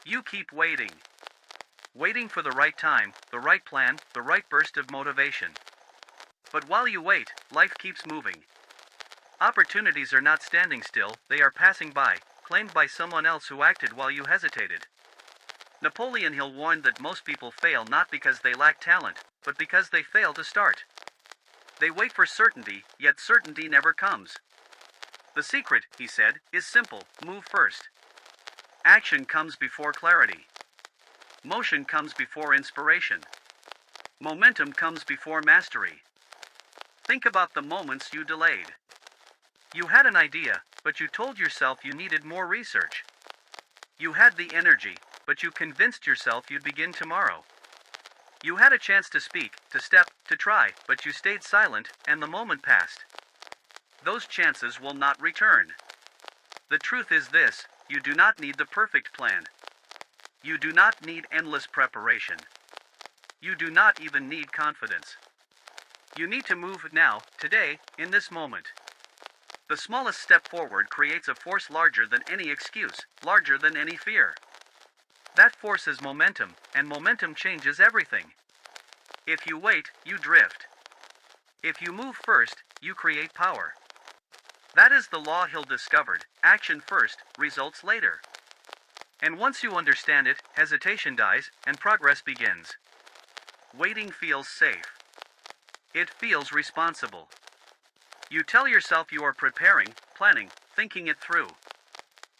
You keep waiting. Waiting for the right time, the right plan, the right burst of motivation. But while you wait, life keeps moving. Opportunities are not standing still, they are passing by, claimed by someone else who acted while you hesitated. Napoleon Hill warned that most people fail not because they lack talent, but because they fail to start. They wait for certainty, yet certainty never comes. The secret, he said, is simple: move first. Action comes before clarity. Motion comes before inspiration. Momentum comes before mastery. Think about the moments you delayed. You had an idea, but you told yourself you needed more research. You had the energy, but you convinced yourself you'd begin tomorrow. You had a chance to speak, to step, to try, but you stayed silent, and the moment passed. Those chances will not return. The truth is this: you do not need the perfect plan. You do not need endless preparation. You do not even need confidence. You need to move now, today, in this moment. The smallest step forward creates a force larger than any excuse, larger than any fear. That force is momentum, and momentum changes everything. If you wait, you drift. If you move first, you create power. That is the law Hill discovered: action first, results later. And once you understand it, hesitation dies, and progress begins. Waiting feels safe. It feels responsible. You tell yourself you are preparing, planning, thinking it through.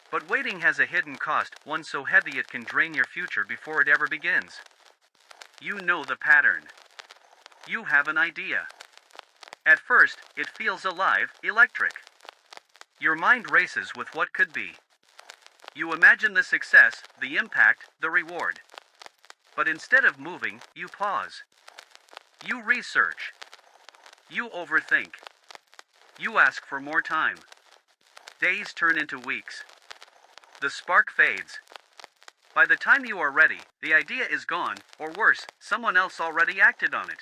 But waiting has a hidden cost, one so heavy it can drain your future before it ever begins. You know the pattern. You have an idea. At first, it feels alive, electric. Your mind races with what could be. You imagine the success, the impact, the reward. But instead of moving, you pause. You research. You overthink. You ask for more time. Days turn into weeks. The spark fades. By the time you are ready, the idea is gone, or worse, someone else already acted on it.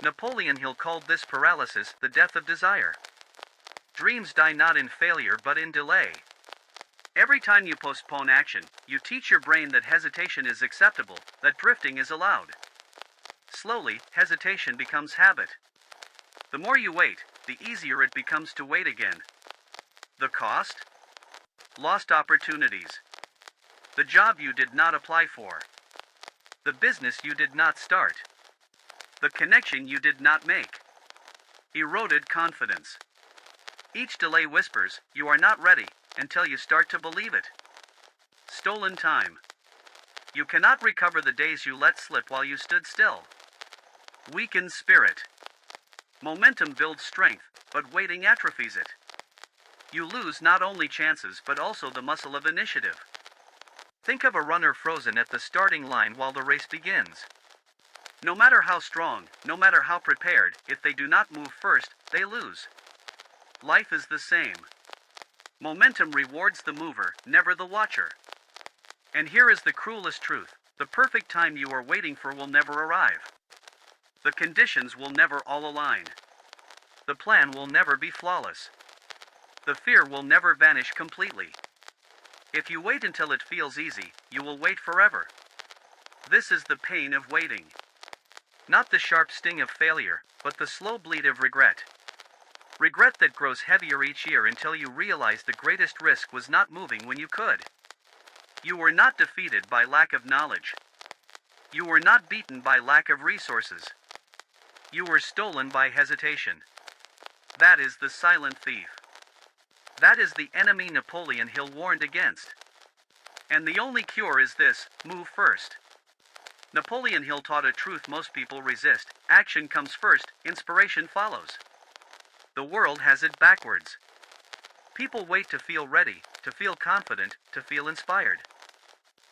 Napoleon Hill called this paralysis the death of desire. Dreams die not in failure but in delay. Every time you postpone action, you teach your brain that hesitation is acceptable, that drifting is allowed. Slowly, hesitation becomes habit. The more you wait, the easier it becomes to wait again. The cost? Lost opportunities. The job you did not apply for. The business you did not start. The connection you did not make. Eroded confidence. Each delay whispers, you are not ready, until you start to believe it. Stolen time. You cannot recover the days you let slip while you stood still. Weakened spirit. Momentum builds strength, but waiting atrophies it. You lose not only chances but also the muscle of initiative. Think of a runner frozen at the starting line while the race begins. No matter how strong, no matter how prepared, if they do not move first, they lose. Life is the same. Momentum rewards the mover, never the watcher. And here is the cruelest truth: the perfect time you are waiting for will never arrive. The conditions will never all align. The plan will never be flawless. The fear will never vanish completely. If you wait until it feels easy, you will wait forever. This is the pain of waiting. Not the sharp sting of failure, but the slow bleed of regret. Regret that grows heavier each year until you realize the greatest risk was not moving when you could. You were not defeated by lack of knowledge. You were not beaten by lack of resources. You were stolen by hesitation. That is the silent thief. That is the enemy Napoleon Hill warned against. And the only cure is this: move first. Napoleon Hill taught a truth most people resist: action comes first, inspiration follows. The world has it backwards. People wait to feel ready, to feel confident, to feel inspired.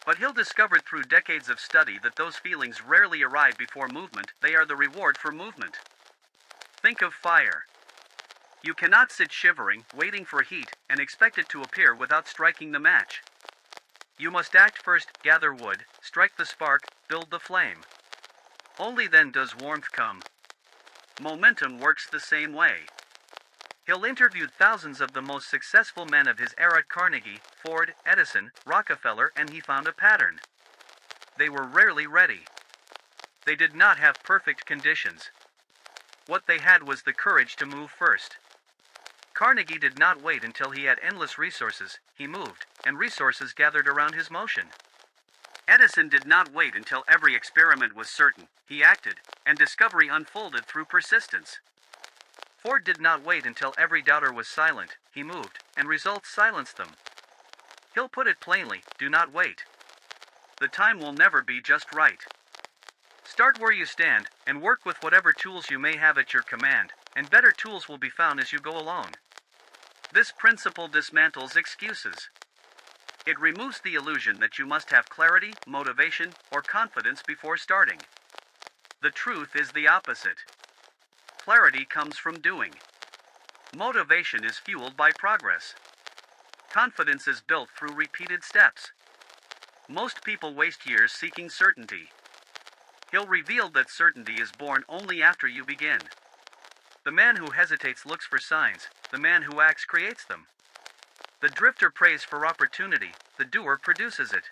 But Hill discovered through decades of study that those feelings rarely arrive before movement, they are the reward for movement. Think of fire. You cannot sit shivering, waiting for heat, and expect it to appear without striking the match. You must act first, gather wood, strike the spark, build the flame. Only then does warmth come. Momentum works the same way. Hill interviewed thousands of the most successful men of his era: Carnegie, Ford, Edison, Rockefeller, and he found a pattern. They were rarely ready. They did not have perfect conditions. What they had was the courage to move first. Carnegie did not wait until he had endless resources. He moved, and resources gathered around his motion. Edison did not wait until every experiment was certain. He acted, and discovery unfolded through persistence. Ford did not wait until every doubter was silent. He moved, and results silenced them. Hill put it plainly: do not wait. The time will never be just right. Start where you stand, and work with whatever tools you may have at your command, and better tools will be found as you go along. This principle dismantles excuses. It removes the illusion that you must have clarity, motivation, or confidence before starting. The truth is the opposite. Clarity comes from doing. Motivation is fueled by progress. Confidence is built through repeated steps. Most people waste years seeking certainty. Hill revealed that certainty is born only after you begin. The man who hesitates looks for signs. The man who acts creates them. The drifter prays for opportunity. The doer produces it.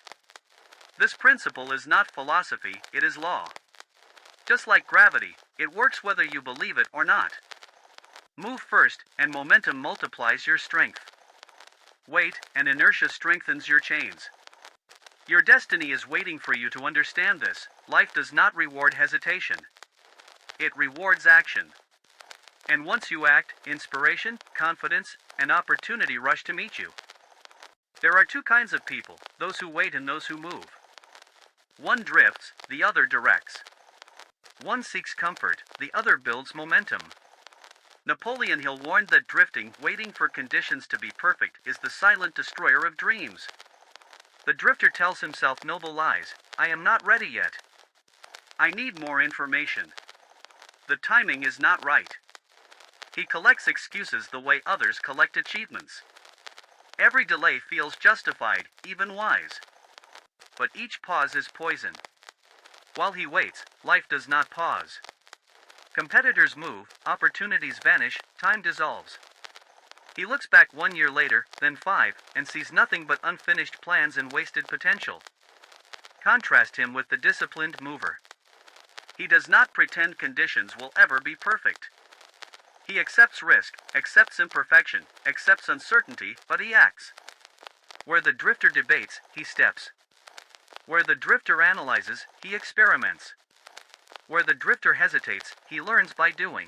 This principle is not philosophy, it is law. Just like gravity, it works whether you believe it or not. Move first, and momentum multiplies your strength. Wait, and inertia strengthens your chains. Your destiny is waiting for you to understand this. Life does not reward hesitation. It rewards action. And once you act, inspiration, confidence, and opportunity rush to meet you. There are two kinds of people: those who wait and those who move. One drifts, the other directs. One seeks comfort, the other builds momentum. Napoleon Hill warned that drifting, waiting for conditions to be perfect, is the silent destroyer of dreams. The drifter tells himself noble lies: I am not ready yet. I need more information. The timing is not right. He collects excuses the way others collect achievements. Every delay feels justified, even wise. But each pause is poison. While he waits, life does not pause. Competitors move, opportunities vanish, time dissolves. He looks back 1 year later, then 5, and sees nothing but unfinished plans and wasted potential. Contrast him with the disciplined mover. He does not pretend conditions will ever be perfect. He accepts risk, accepts imperfection, accepts uncertainty, but he acts. Where the drifter debates, he steps. Where the drifter analyzes, he experiments. Where the drifter hesitates, he learns by doing.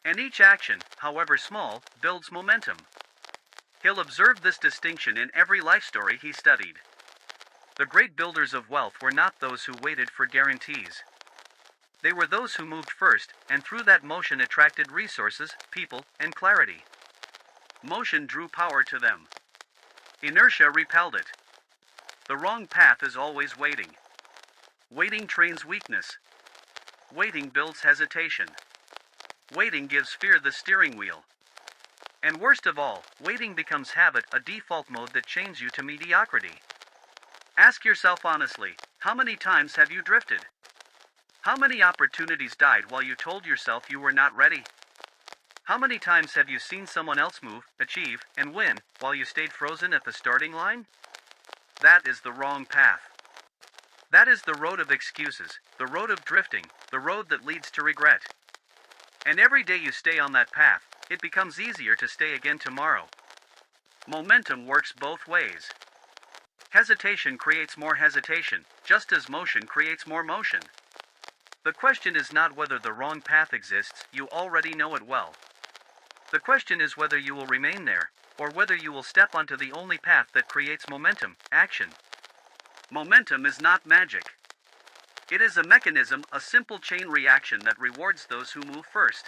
And each action, however small, builds momentum. Hill observed this distinction in every life story he studied. The great builders of wealth were not those who waited for guarantees. They were those who moved first, and through that motion attracted resources, people, and clarity. Motion drew power to them. Inertia repelled it. The wrong path is always waiting. Waiting trains weakness. Waiting builds hesitation. Waiting gives fear the steering wheel. And worst of all, waiting becomes habit, a default mode that chains you to mediocrity. Ask yourself honestly, how many times have you drifted? How many opportunities died while you told yourself you were not ready? How many times have you seen someone else move, achieve, and win, while you stayed frozen at the starting line? That is the wrong path. That is the road of excuses, the road of drifting, the road that leads to regret. And every day you stay on that path, it becomes easier to stay again tomorrow. Momentum works both ways. Hesitation creates more hesitation, just as motion creates more motion. The question is not whether the wrong path exists, you already know it well. The question is whether you will remain there, or whether you will step onto the only path that creates momentum, action. Momentum is not magic. It is a mechanism, a simple chain reaction that rewards those who move first.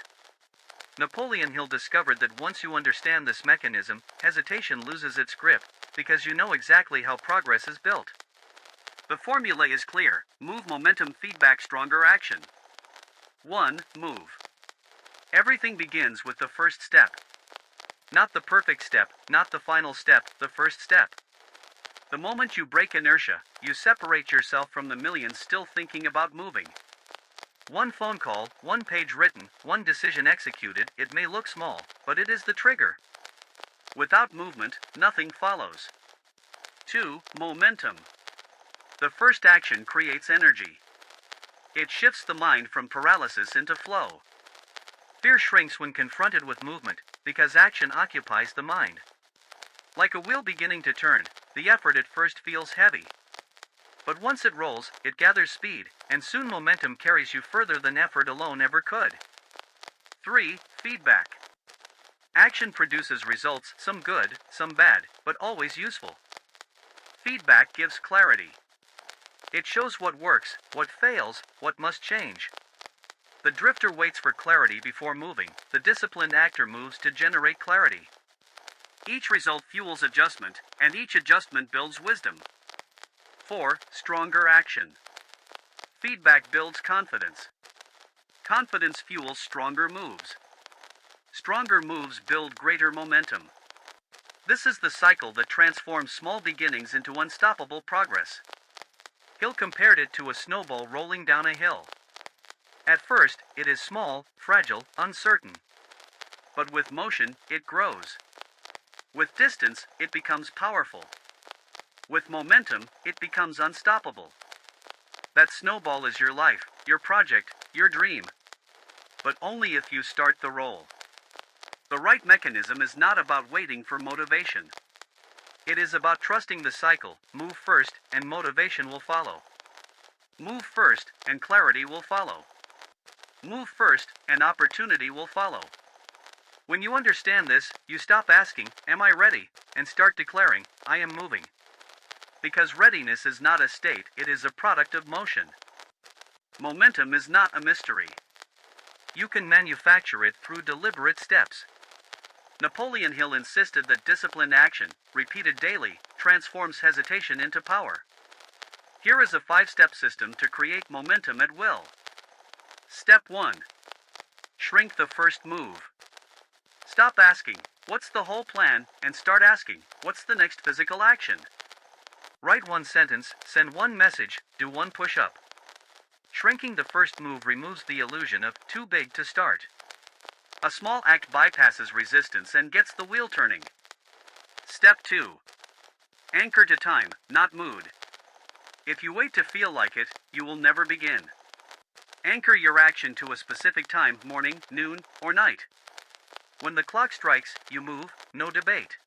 Napoleon Hill discovered that once you understand this mechanism, hesitation loses its grip, because you know exactly how progress is built. The formula is clear: move, momentum, feedback, stronger action. 1. Move. Everything begins with the first step. Not the perfect step, not the final step, the first step. The moment you break inertia, you separate yourself from the millions still thinking about moving. One phone call, one page written, one decision executed. It may look small, but it is the trigger. Without movement, nothing follows. 2. Momentum. The first action creates energy. It shifts the mind from paralysis into flow. Fear shrinks when confronted with movement, because action occupies the mind. Like a wheel beginning to turn, the effort at first feels heavy. But once it rolls, it gathers speed, and soon momentum carries you further than effort alone ever could. 3. Feedback. Action produces results, some good, some bad, but always useful. Feedback gives clarity. It shows what works, what fails, what must change. The drifter waits for clarity before moving. The disciplined actor moves to generate clarity. Each result fuels adjustment, and each adjustment builds wisdom. 4. Stronger action. Feedback builds confidence. Confidence fuels stronger moves. Stronger moves build greater momentum. This is the cycle that transforms small beginnings into unstoppable progress. Hill compared it to a snowball rolling down a hill. At first, it is small, fragile, uncertain. But with motion, it grows. With distance, it becomes powerful. With momentum, it becomes unstoppable. That snowball is your life, your project, your dream. But only if you start the roll. The right mechanism is not about waiting for motivation. It is about trusting the cycle. Move first, and motivation will follow. Move first, and clarity will follow. Move first, and opportunity will follow. When you understand this, you stop asking, "Am I ready?" and start declaring, "I am moving." Because readiness is not a state, it is a product of motion. Momentum is not a mystery. You can manufacture it through deliberate steps. Napoleon Hill insisted that disciplined action, repeated daily, transforms hesitation into power. Here is a 5-step system to create momentum at will. Step 1. Shrink the first move. Stop asking, "What's the whole plan?" and start asking, "What's the next physical action?" Write one sentence, send one message, do one push-up. Shrinking the first move removes the illusion of too big to start. A small act bypasses resistance and gets the wheel turning. Step 2. Anchor to time, not mood. If you wait to feel like it, you will never begin. Anchor your action to a specific time, morning, noon, or night. When the clock strikes, you move, no debate.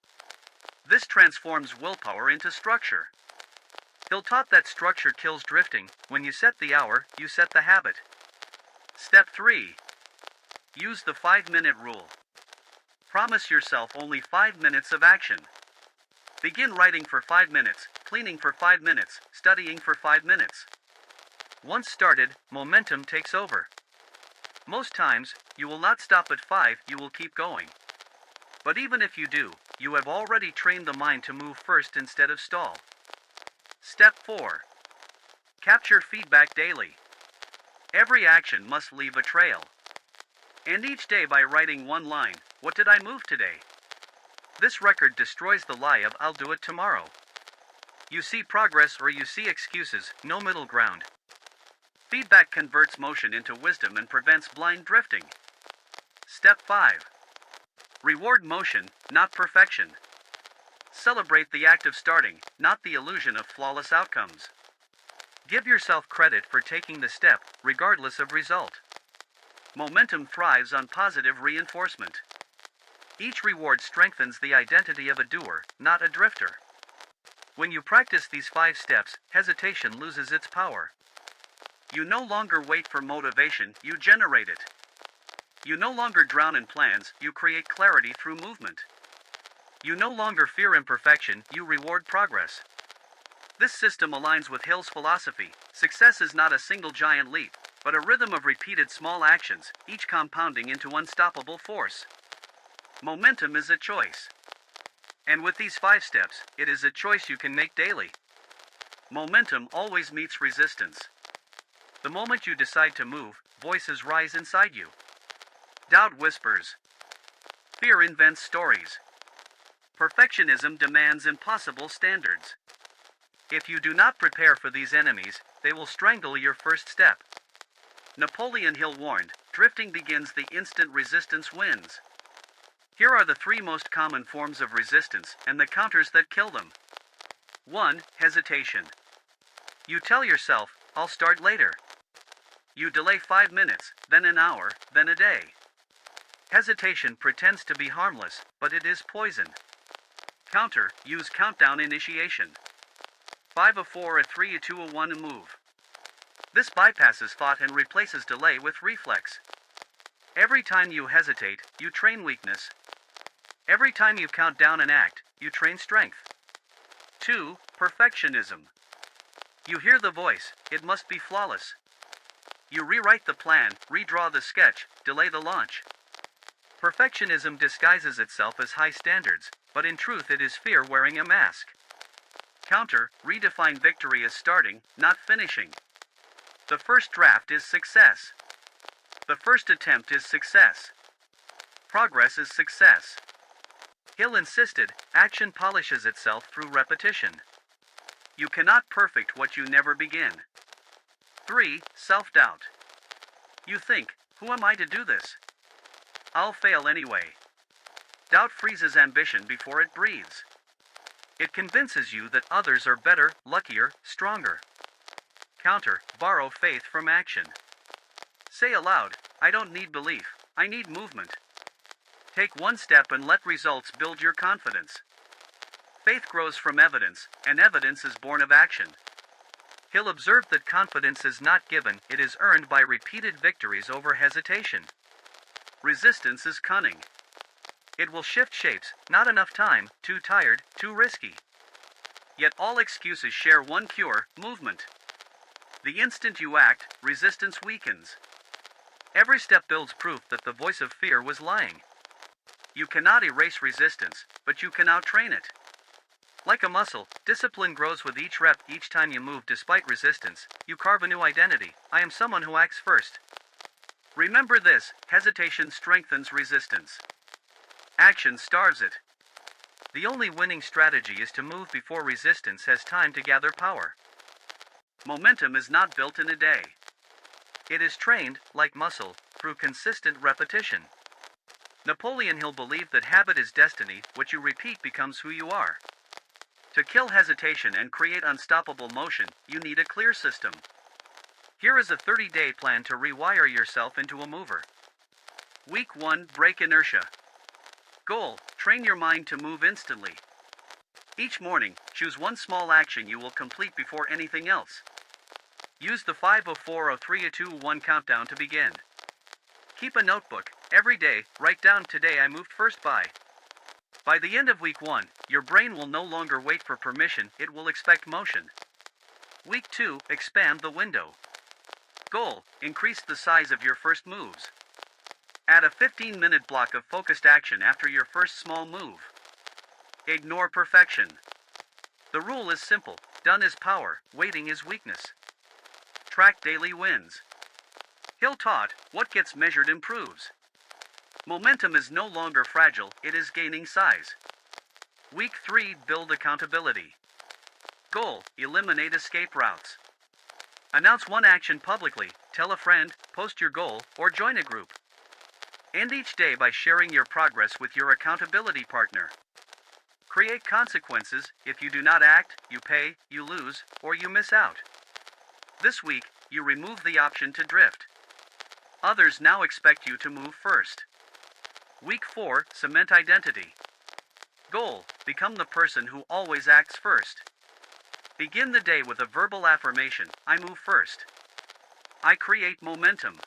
This transforms willpower into structure. Hill taught that structure kills drifting. When you set the hour, you set the habit. Step 3. Use the 5-minute rule. Promise yourself only 5 minutes of action. Begin writing for 5 minutes, cleaning for 5 minutes, studying for 5 minutes. Once started, momentum takes over. Most times, you will not stop at 5, you will keep going. But even if you do, you have already trained the mind to move first instead of stall. Step 4. Capture feedback daily. Every action must leave a trail. And each day by writing one line, "What did I move today?" This record destroys the lie of "I'll do it tomorrow." You see progress or you see excuses, no middle ground. Feedback converts motion into wisdom and prevents blind drifting. Step 5. Reward motion, not perfection. Celebrate the act of starting, not the illusion of flawless outcomes. Give yourself credit for taking the step, regardless of result. Momentum thrives on positive reinforcement. Each reward strengthens the identity of a doer, not a drifter. When you practice these 5 steps, hesitation loses its power. You no longer wait for motivation, you generate it. You no longer drown in plans, you create clarity through movement. You no longer fear imperfection, you reward progress. This system aligns with Hill's philosophy. Success is not a single giant leap, but a rhythm of repeated small actions, each compounding into unstoppable force. Momentum is a choice. And with these 5 steps, it is a choice you can make daily. Momentum always meets resistance. The moment you decide to move, voices rise inside you. Doubt whispers. Fear invents stories. Perfectionism demands impossible standards. If you do not prepare for these enemies, they will strangle your first step. Napoleon Hill warned, drifting begins the instant resistance wins. Here are the three most common forms of resistance and the counters that kill them. 1. Hesitation. You tell yourself, I'll start later. You delay 5 minutes, then an hour, then a day. Hesitation pretends to be harmless, but it is poison. Counter, use countdown initiation. 5, a 4, a 3, a 2, a 1, a move. This bypasses thought and replaces delay with reflex. Every time you hesitate, you train weakness. Every time you count down and act, you train strength. 2. Perfectionism. You hear the voice, it must be flawless. You rewrite the plan, redraw the sketch, delay the launch. Perfectionism disguises itself as high standards, but in truth it is fear wearing a mask. Counter, redefine victory as starting, not finishing. The first draft is success. The first attempt is success. Progress is success. Hill insisted, action polishes itself through repetition. You cannot perfect what you never begin. 3. Self-doubt. You think, who am I to do this? I'll fail anyway. Doubt freezes ambition before it breathes. It convinces you that others are better, luckier, stronger. Counter, borrow faith from action. Say aloud, I don't need belief, I need movement. Take one step and let results build your confidence. Faith grows from evidence, and evidence is born of action. Hill observed that confidence is not given, it is earned by repeated victories over hesitation. Resistance is cunning. It will shift shapes, not enough time, too tired, too risky. Yet all excuses share one cure, movement. The instant you act, resistance weakens. Every step builds proof that the voice of fear was lying. You cannot erase resistance, but you can outtrain it. Like a muscle, discipline grows with each rep. Each time you move despite resistance, you carve a new identity. I am someone who acts first. Remember this, hesitation strengthens resistance. Action starves it. The only winning strategy is to move before resistance has time to gather power. Momentum is not built in a day. It is trained, like muscle, through consistent repetition. Napoleon Hill believed that habit is destiny, what you repeat becomes who you are. To kill hesitation and create unstoppable motion, you need a clear system. Here is a 30-day plan to rewire yourself into a mover. Week 1, break inertia. Goal, train your mind to move instantly. Each morning, choose one small action you will complete before anything else. Use the 5, a 4, a 3, a 2, a 1 countdown to begin. Keep a notebook. Every day, write down today I moved first by. By the end of week 1, your brain will no longer wait for permission, it will expect motion. Week 2, expand the window. Goal, increase the size of your first moves. Add a 15-minute block of focused action after your first small move. Ignore perfection. The rule is simple, done is power, waiting is weakness. Track daily wins. Hill taught, what gets measured improves. Momentum is no longer fragile, it is gaining size. Week 3, build accountability. Goal, eliminate escape routes. Announce one action publicly, tell a friend, post your goal, or join a group. End each day by sharing your progress with your accountability partner. Create consequences, if you do not act, you pay, you lose, or you miss out. This week, you remove the option to drift. Others now expect you to move first. Week 4, cement identity. Goal, become the person who always acts first. Begin the day with a verbal affirmation, I move first. I create momentum.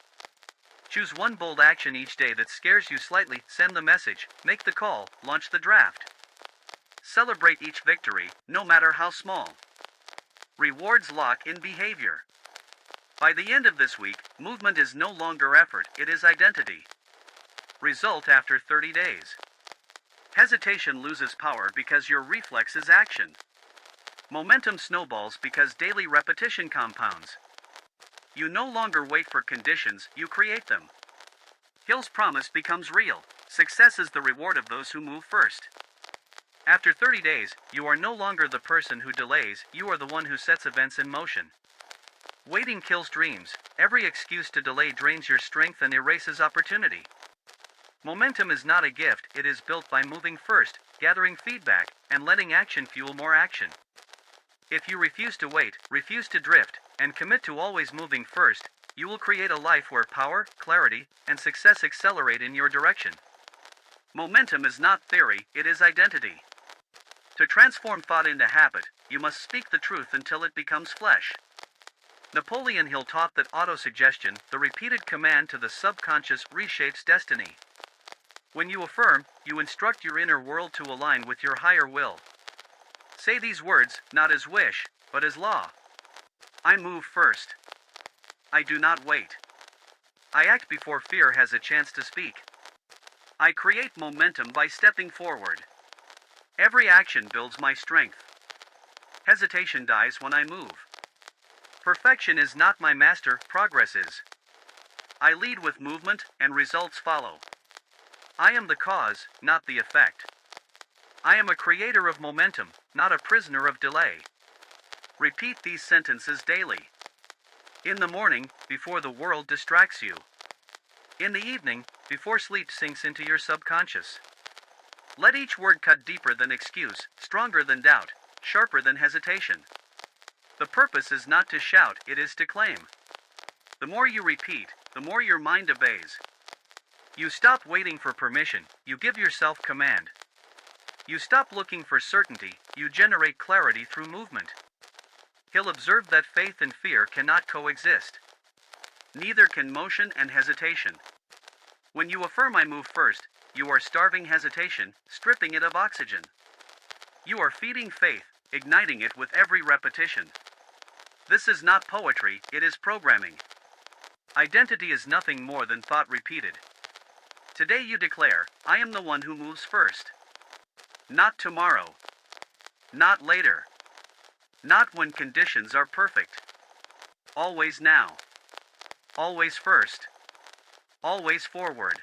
Choose one bold action each day that scares you slightly, send the message, make the call, launch the draft. Celebrate each victory, no matter how small. Rewards lock in behavior. By the end of this week, movement is no longer effort, it is identity. Result after 30 days. Hesitation loses power because your reflex is action. Momentum snowballs because daily repetition compounds. You no longer wait for conditions, you create them. Hill's promise becomes real. Success is the reward of those who move first. After 30 days, you are no longer the person who delays, you are the one who sets events in motion. Waiting kills dreams. Every excuse to delay drains your strength and erases opportunity. Momentum is not a gift, it is built by moving first, gathering feedback, and letting action fuel more action. If you refuse to wait, refuse to drift, and commit to always moving first, you will create a life where power, clarity, and success accelerate in your direction. Momentum is not theory, it is identity. To transform thought into habit, you must speak the truth until it becomes flesh. Napoleon Hill taught that autosuggestion, the repeated command to the subconscious, reshapes destiny. When you affirm, you instruct your inner world to align with your higher will. Say these words, not as wish, but as law. I move first. I do not wait. I act before fear has a chance to speak. I create momentum by stepping forward. Every action builds my strength. Hesitation dies when I move. Perfection is not my master, progress is. I lead with movement, and results follow. I am the cause, not the effect. I am a creator of momentum, not a prisoner of delay. Repeat these sentences daily. In the morning, before the world distracts you. In the evening, before sleep sinks into your subconscious. Let each word cut deeper than excuse, stronger than doubt, sharper than hesitation. The purpose is not to shout, it is to claim. The more you repeat, the more your mind obeys. You stop waiting for permission, you give yourself command. You stop looking for certainty, you generate clarity through movement. Hill observed that faith and fear cannot coexist. Neither can motion and hesitation. When you affirm I move first, you are starving hesitation, stripping it of oxygen. You are feeding faith, igniting it with every repetition. This is not poetry, it is programming. Identity is nothing more than thought repeated. Today you declare, I am the one who moves first. Not tomorrow. Not later. Not when conditions are perfect. Always now. Always first. Always forward.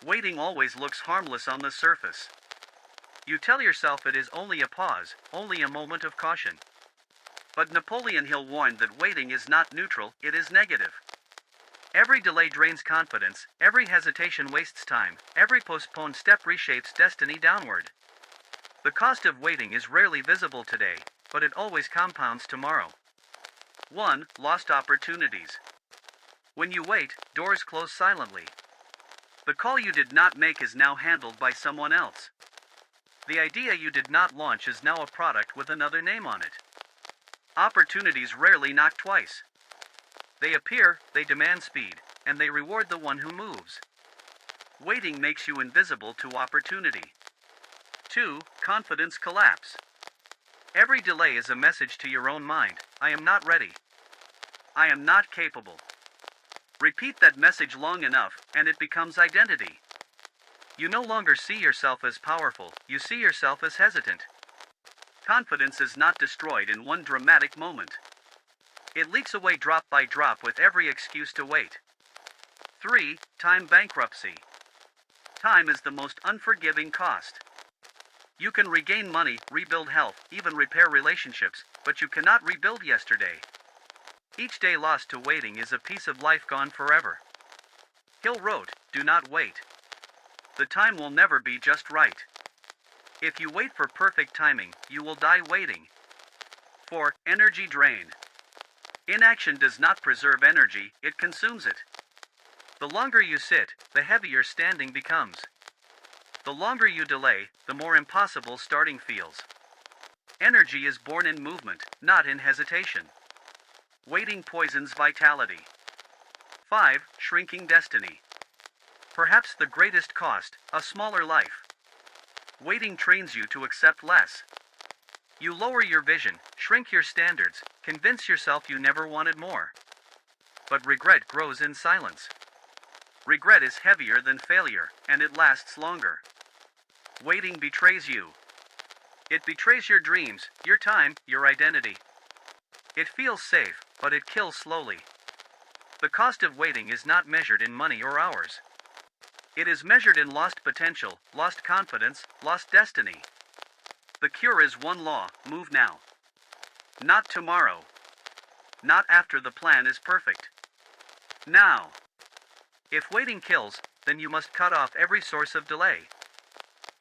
Waiting always looks harmless on the surface. You tell yourself it is only a pause, only a moment of caution. But Napoleon Hill warned that waiting is not neutral, it is negative. Every delay drains confidence, every hesitation wastes time, every postponed step reshapes destiny downward. The cost of waiting is rarely visible today, but it always compounds tomorrow. 1. Lost opportunities. When you wait, doors close silently. The call you did not make is now handled by someone else. The idea you did not launch is now a product with another name on it. Opportunities rarely knock twice. They appear, they demand speed, and they reward the one who moves. Waiting makes you invisible to opportunity. 2. Confidence collapse. Every delay is a message to your own mind, I am not ready. I am not capable. Repeat that message long enough, and it becomes identity. You no longer see yourself as powerful, you see yourself as hesitant. Confidence is not destroyed in one dramatic moment. It leaks away drop by drop with every excuse to wait. 3. Time bankruptcy. Time is the most unforgiving cost. You can regain money, rebuild health, even repair relationships, but you cannot rebuild yesterday. Each day lost to waiting is a piece of life gone forever. Hill wrote, do not wait. The time will never be just right. If you wait for perfect timing, you will die waiting. 4. Energy drain. Inaction does not preserve energy, it consumes it. The longer you sit, the heavier standing becomes. The longer you delay, the more impossible starting feels. Energy is born in movement, not in hesitation. Waiting poisons vitality. 5. Shrinking destiny. Perhaps the greatest cost, a smaller life. Waiting trains you to accept less. You lower your vision, shrink your standards, convince yourself you never wanted more. But regret grows in silence. Regret is heavier than failure, and it lasts longer. Waiting betrays you. It betrays your dreams, your time, your identity. It feels safe, but it kills slowly. The cost of waiting is not measured in money or hours. It is measured in lost potential, lost confidence, lost destiny. The cure is one law, move now. Not tomorrow. not after the plan is perfect. Now, if waiting kills, then you must cut off every source of delay.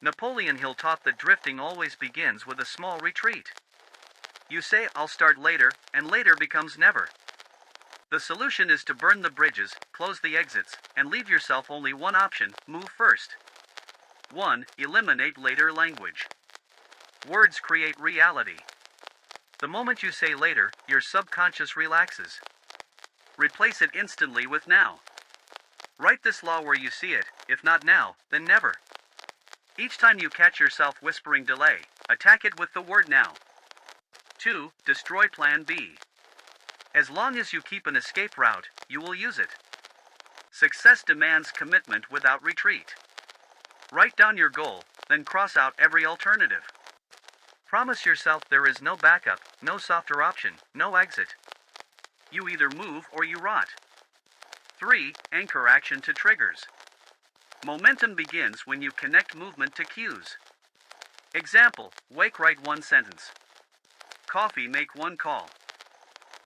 Napoleon Hill taught that drifting always begins with a small retreat. You say, "I'll start later," and later becomes never. The solution is to burn the bridges, close the exits, and leave yourself only one option: move first. 1. Eliminate later language. Words create reality. The moment you say later, your subconscious relaxes. Replace it instantly with now. Write this law where you see it: if not now, then never. Each time you catch yourself whispering delay, attack it with the word now. 2. Destroy plan B. As long as you keep an escape route, you will use it. Success demands commitment without retreat. Write down your goal, then cross out every alternative. Promise yourself there is no backup, no softer option, no exit. You either move or you rot. 3. Anchor action to triggers. Momentum begins when you connect movement to cues. Example: wake, write one sentence. Coffee, make one call.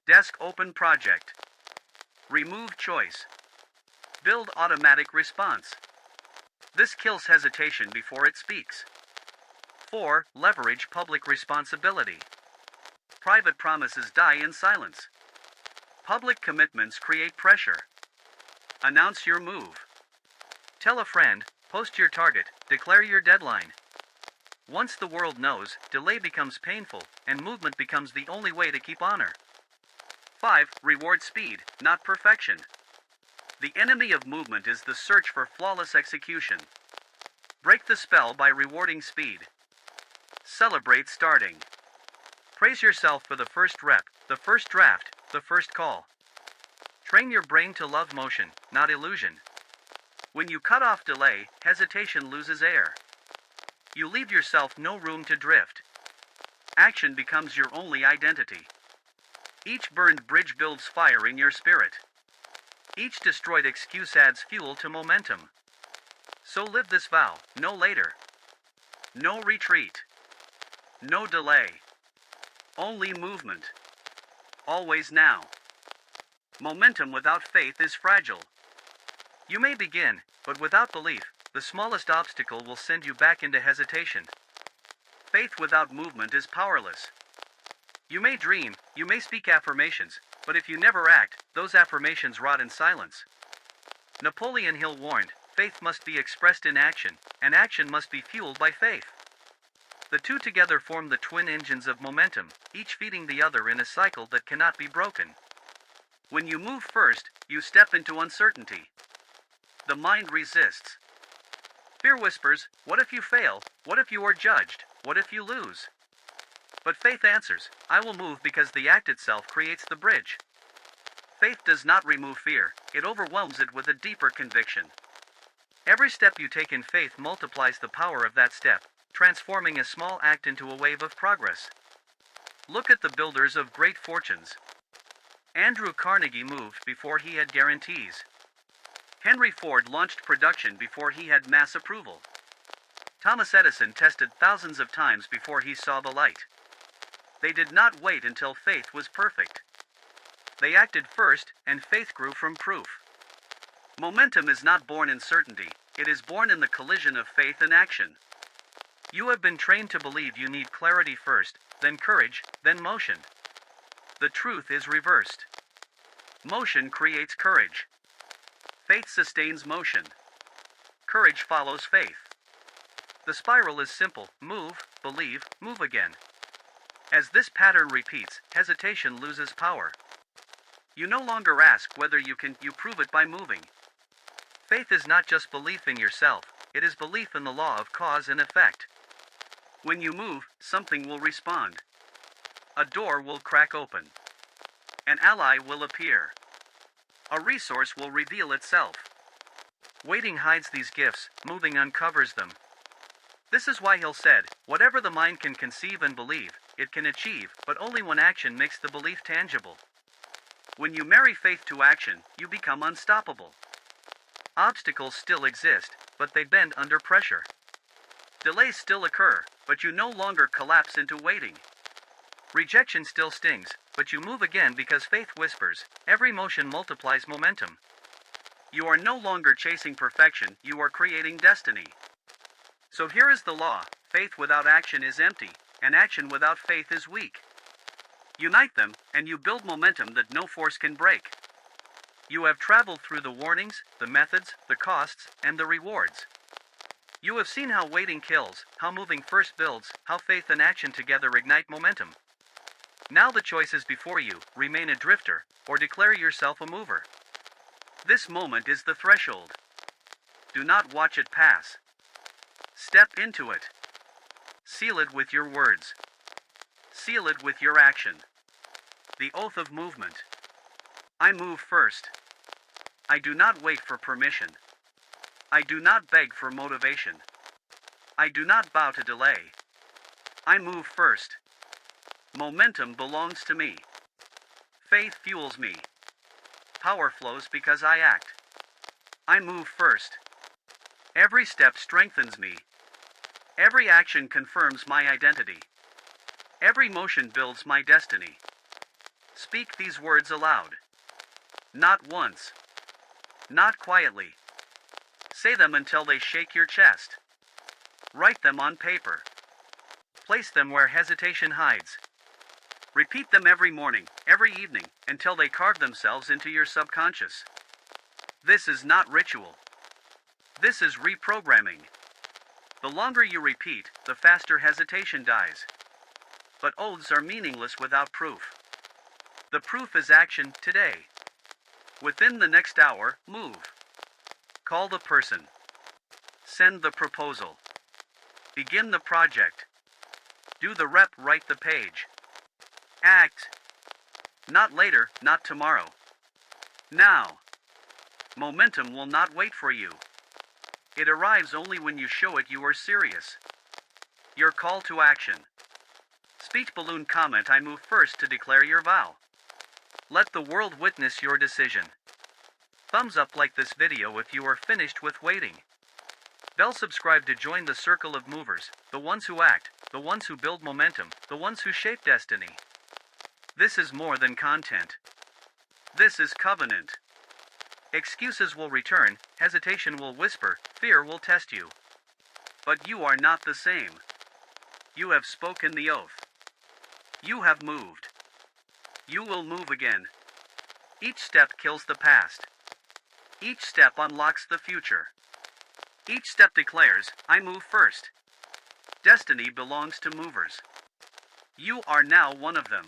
Desk, open project. Remove choice. Build automatic response. This kills hesitation before it speaks. 4. Leverage public responsibility. Private promises die in silence. Public commitments create pressure. Announce your move. Tell a friend, post your target, declare your deadline. Once the world knows, delay becomes painful, and movement becomes the only way to keep honor. 5. Reward speed, not perfection. The enemy of movement is the search for flawless execution. Break the spell by rewarding speed. Celebrate starting. Praise yourself for the first rep, the first draft, the first call. Train your brain to love motion, not illusion. When you cut off delay, hesitation loses air. You leave yourself no room to drift. Action becomes your only identity. Each burned bridge builds fire in your spirit. Each destroyed excuse adds fuel to momentum. So live this vow: no later. No retreat. No delay. Only movement. Always now. Momentum without faith is fragile. You may begin, but without belief, the smallest obstacle will send you back into hesitation. Faith without movement is powerless. You may dream, you may speak affirmations, but if you never act, those affirmations rot in silence. Napoleon Hill warned, faith must be expressed in action, and action must be fueled by faith. The two together form the twin engines of momentum, each feeding the other in a cycle that cannot be broken. When you move first, you step into uncertainty. The mind resists. Fear whispers, what if you fail? What if you are judged? What if you lose? But faith answers, I will move, because the act itself creates the bridge. Faith does not remove fear, it overwhelms it with a deeper conviction. Every step you take in faith multiplies the power of that step, transforming a small act into a wave of progress. Look at the builders of great fortunes. Andrew Carnegie moved before he had guarantees. Henry Ford launched production before he had mass approval. Thomas Edison tested thousands of times before he saw the light. They did not wait until faith was perfect. They acted first, and faith grew from proof. Momentum is not born in certainty, it is born in the collision of faith and action. You have been trained to believe you need clarity first, then courage, then motion. The truth is reversed. Motion creates courage. Faith sustains motion. Courage follows faith. The spiral is simple: move, believe, move again. As this pattern repeats, hesitation loses power. You no longer ask whether you can, you prove it by moving. Faith is not just belief in yourself, it is belief in the law of cause and effect. When you move, something will respond. A door will crack open. An ally will appear. A resource will reveal itself. Waiting hides these gifts, moving uncovers them. This is why Hill said, whatever the mind can conceive and believe, it can achieve, but only when action makes the belief tangible. When you marry faith to action, you become unstoppable. Obstacles still exist, but they bend under pressure. Delays still occur, but you no longer collapse into waiting. Rejection still stings, but you move again because faith whispers, every motion multiplies momentum. You are no longer chasing perfection, you are creating destiny. So here is the law: faith without action is empty, and action without faith is weak. Unite them, and you build momentum that no force can break. You have traveled through the warnings, the methods, the costs, and the rewards. You have seen how waiting kills, how moving first builds, how faith and action together ignite momentum. Now the choice is before you: remain a drifter, or declare yourself a mover. This moment is the threshold. Do not watch it pass. Step into it. Seal it with your words. Seal it with your action. The oath of movement. I move first. I do not wait for permission. I do not beg for motivation. I do not bow to delay. I move first. Momentum belongs to me. Faith fuels me. Power flows because I act. I move first. Every step strengthens me. Every action confirms my identity. Every motion builds my destiny. Speak these words aloud. Not once. Not quietly. Say them until they shake your chest. Write them on paper. Place them where hesitation hides. Repeat them every morning, every evening, until they carve themselves into your subconscious. This is not ritual. This is reprogramming. The longer you repeat, the faster hesitation dies. But oaths are meaningless without proof. The proof is action today. Within the next hour, move. Call the person. Send the proposal. Begin the project. Do the rep, write the page. Act. Not later, not tomorrow. Now. Momentum will not wait for you. It arrives only when you show it you are serious. Your call to action. Speech balloon comment: I move first to declare your vow. Let the world witness your decision. Thumbs up like this video if you are finished with waiting. Bell subscribe to join the circle of movers, the ones who act, the ones who build momentum, the ones who shape destiny. This is more than content. This is covenant. Excuses will return, hesitation will whisper, fear will test you. But you are not the same. You have spoken the oath. You have moved. You will move again. Each step kills the past. Each step unlocks the future. Each step declares, I move first. Destiny belongs to movers. You are now one of them.